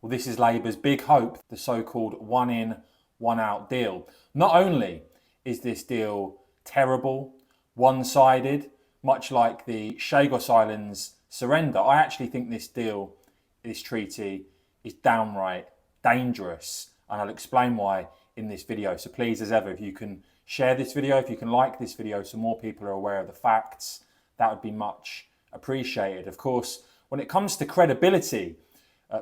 Well, this is Labour's big hope, the so-called one in, one out deal. Not only is this deal terrible, one-sided, much like the Chagos Islands surrender, I actually think this deal, this treaty, is downright dangerous. And I'll explain why in this video. So please, as ever, if you can share this video, if you can like this video so more people are aware of the facts, that would be much appreciated. Of course, when it comes to credibility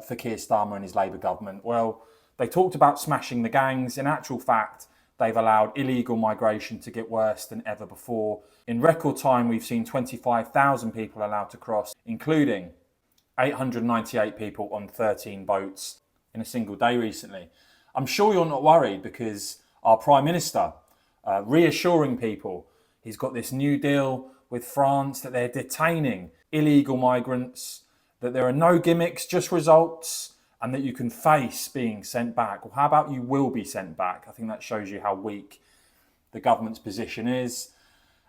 for Keir Starmer and his Labour government, well, they talked about smashing the gangs. In actual fact, they've allowed illegal migration to get worse than ever before. In record time, we've seen 25,000 people allowed to cross, including 898 people on 13 boats in a single day recently. I'm sure you're not worried because our Prime Minister, reassuring people, he's got this new deal with France that they're detaining illegal migrants, that there are no gimmicks, just results, and that you can face being sent back. Well, how about you will be sent back? I think that shows you how weak the government's position is.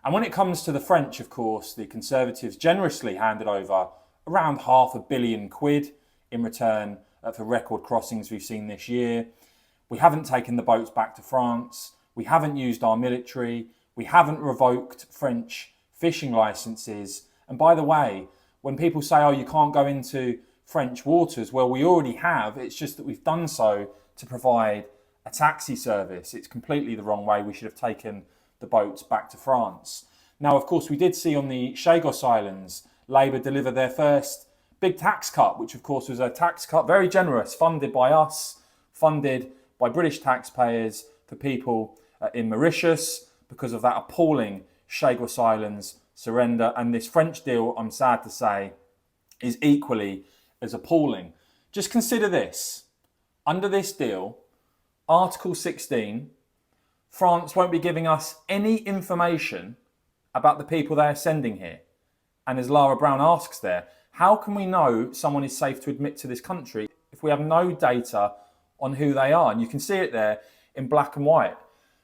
And when it comes to the French, of course, the Conservatives generously handed over around £500 million in return for record crossings we've seen this year. We haven't taken the boats back to France. We haven't used our military. We haven't revoked French fishing licenses. And by the way, when people say, oh, you can't go into French waters, well, we already have. It's just that we've done so to provide a taxi service. It's completely the wrong way. We should have taken the boats back to France. Now, of course, we did see on the Chagos Islands, Labour deliver their first big tax cut, which of course was a tax cut, very generous, funded by us, funded by British taxpayers for people in Mauritius because of that appalling Chagos Islands surrender. And this French deal, I'm sad to say, is equally as appalling. Just consider this. Under this deal, Article 16, France won't be giving us any information about the people they are sending here. And as Lara Brown asks there, how can we know someone is safe to admit to this country if we have no data on who they are? And you can see it there in black and white.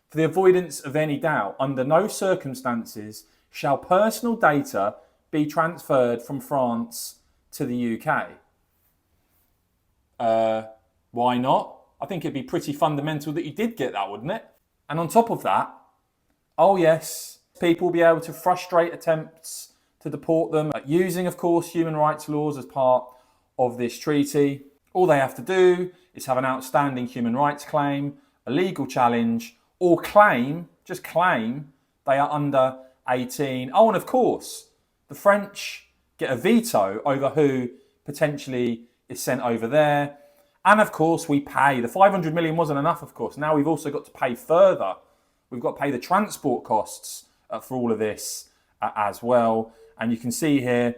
For the avoidance of any doubt, under no circumstances shall personal data be transferred from France to the UK. Why not? I think it'd be pretty fundamental that you did get that, wouldn't it? And on top of that, oh yes, people will be able to frustrate attempts to deport them, using, of course, human rights laws as part of this treaty. All they have to do is have an outstanding human rights claim, a legal challenge, or claim, just claim, they are under 18. Oh, and of course, the French get a veto over who potentially is sent over there. And of course, we pay. The 500 million wasn't enough, of course. Now we've also got to pay further. We've got to pay the transport costs for all of this as well. And you can see here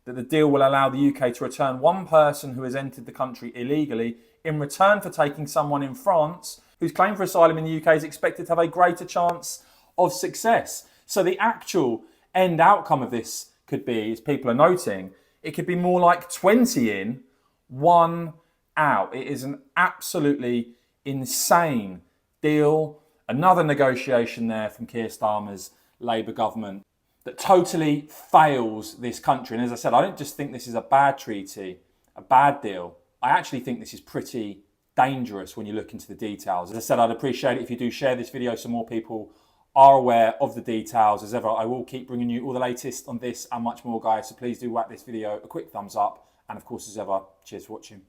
that the deal will allow the UK to return one person who has entered the country illegally in return for taking someone in France whose claim for asylum in the UK is expected to have a greater chance of success. So the actual end outcome of this could be, as people are noting, it could be more like 20 in, 1 out. It is an absolutely insane deal. Another negotiation there from Keir Starmer's Labour government that totally fails this country. And as I said, I don't just think this is a bad treaty, a bad deal. I actually think this is pretty dangerous when you look into the details. As I said, I'd appreciate it if you do share this video so more people are aware of the details. As ever, I will keep bringing you all the latest on this and much more, guys. So please do whack this video a quick thumbs up. And of course, as ever, cheers for watching.